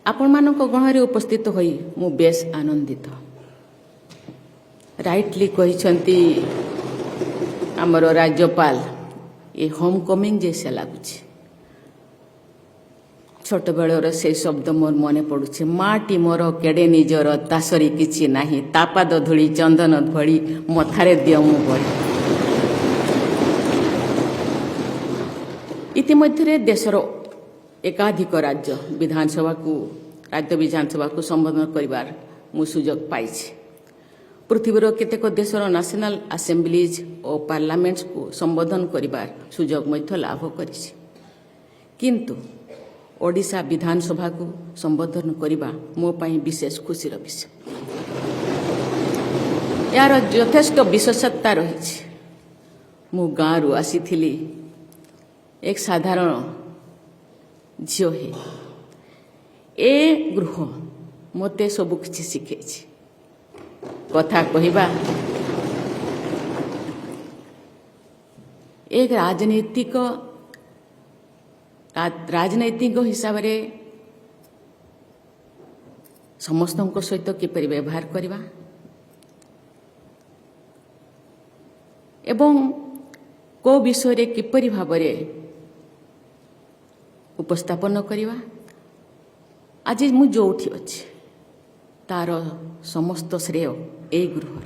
ଆପଣମାନଙ୍କ ଗହଣରେ ଉପସ୍ଥିତ ହୋଇ ମୁଁ ବେଶ ଆନନ୍ଦିତ। ରାଇଟଲି କହିଛନ୍ତି ଆମର ରାଜ୍ୟପାଳ, ଏ ହୋମ୍ କମିଂ ଯେସା ଲାଗୁଛି। ଛୋଟବେଳର ସେଇ ଶବ୍ଦ ମୋର ମନେ ପଡ଼ୁଛି, ମାଟି ମୋର କେଡ଼େ ନିଜର, ତାସରି କିଛି ନାହିଁ, ତା ପାଦ ଧୂଳି ଚନ୍ଦନ ଭଳି, ମଥାରେ ଦିଅ ମୁଁ ବଳି। ଇତିମଧ୍ୟରେ ଦେଶର ଏକାଧିକ ରାଜ୍ୟ ବିଧାନସଭାକୁ ସମ୍ବୋଧନ କରିବାର ମୁଁ ସୁଯୋଗ ପାଇଛି। ପୃଥିବୀର କେତେକ ଦେଶର ନ୍ୟାସନାଲ ଆସେମ୍ବ୍ଲିଜ୍ ଓ ପାର୍ଲାମେଣ୍ଟକୁ ସମ୍ବୋଧନ କରିବାର ସୁଯୋଗ ମଧ୍ୟ ଲାଭ କରିଛି। କିନ୍ତୁ ଓଡ଼ିଶା ବିଧାନସଭାକୁ ସମ୍ବୋଧନ କରିବା ମୋ ପାଇଁ ବିଶେଷ ଖୁସିର ବିଷୟ। ଏହାର ଯଥେଷ୍ଟ ବିଶେଷତା ରହିଛି। ମୁଁ ଗାଁରୁ ଆସିଥିଲି, ଏକ ସାଧାରଣ ଝିଅ ହେ। ଏ ଗୃହ ମୋତେ ସବୁ କିଛି ଶିଖେଇଛି। କଥା କହିବା, ଏକ ରାଜନୈତିକ ହିସାବରେ ସମସ୍ତଙ୍କ ସହିତ କିପରି ବ୍ୟବହାର କରିବା ଏବଂ କେଉଁ ବିଷୟରେ କିପରି ଭାବରେ ଉପସ୍ଥାପନ କରିବା। ଆଜି ମୁଁ ଯେଉଁଠି ଅଛି ତାର ସମସ୍ତ ଶ୍ରେୟ ଏହି ଗୃହର।